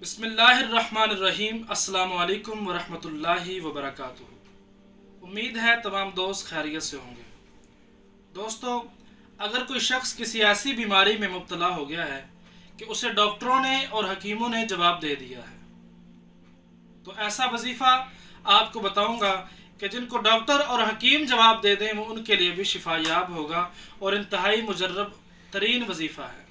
बिस्मिल्लाहिर्रहमानिर्रहीम। अस्सलामु अलैकुम वरहमतुल्लाहि वबरकातुहू। उम्मीद है तमाम दोस्त खैरियत से होंगे। दोस्तों, अगर कोई शख्स किसी ऐसी बीमारी में मुब्तला हो गया है कि उसे डॉक्टरों ने और हकीमों ने जवाब दे दिया है, तो ऐसा वजीफ़ा आपको बताऊंगा कि जिनको डॉक्टर और हकीम जवाब दे दें वो उनके लिए भी शिफायाब होगा और इंतहाई मुजर्रब तरीन वजीफ़ा है।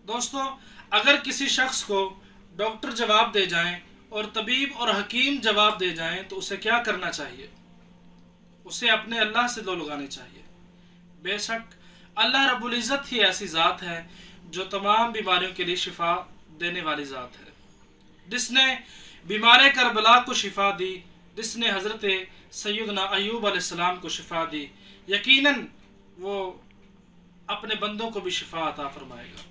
दोस्तों, अगर किसी शख्स को डॉक्टर जवाब दे जाएं और तबीब और हकीम जवाब दे जाएं तो उसे क्या करना चाहिए? उसे अपने अल्लाह से लो लगाने चाहिए। बेशक अल्लाह रब्बुल इज़्ज़त ही ऐसी ज़ात है जो तमाम बीमारियों के लिए शिफा देने वाली ज़ात है, जिसने बीमार करबला को शिफा दी, जिसने हज़रत सैयदना अय्यूब अलैहिस्सलाम को शिफा दी, यकीनन वो अपने बंदों को भी शिफा अता फरमाएगा।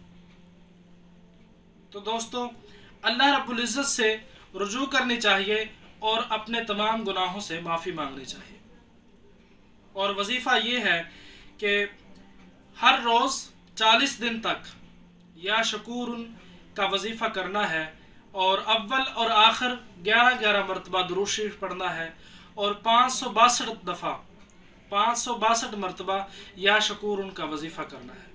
तो दोस्तों, अल्लाह रब्बुल इज़्ज़त से रुजू करनी चाहिए और अपने तमाम गुनाहों से माफ़ी मांगनी चाहिए। और वजीफ़ा ये है कि हर रोज़ 40 दिन तक या शकूरुन का वजीफ़ा करना है और अव्वल और आखिर 11-11 मरतबा दुरूद शरीफ पढ़ना है और 562 मरतबा या शकूरुन का वजीफ़ा करना है।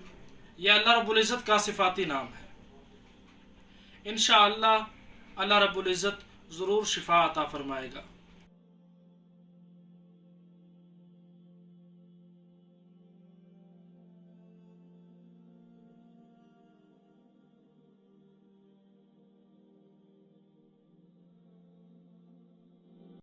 यह अल्लाह रब्बुल इज़्ज़त का सिफाती नाम है। इंशाअल्लाह अल्लाह रब्बुल इज़्ज़त ज़रूर शिफा अता फरमाएगा।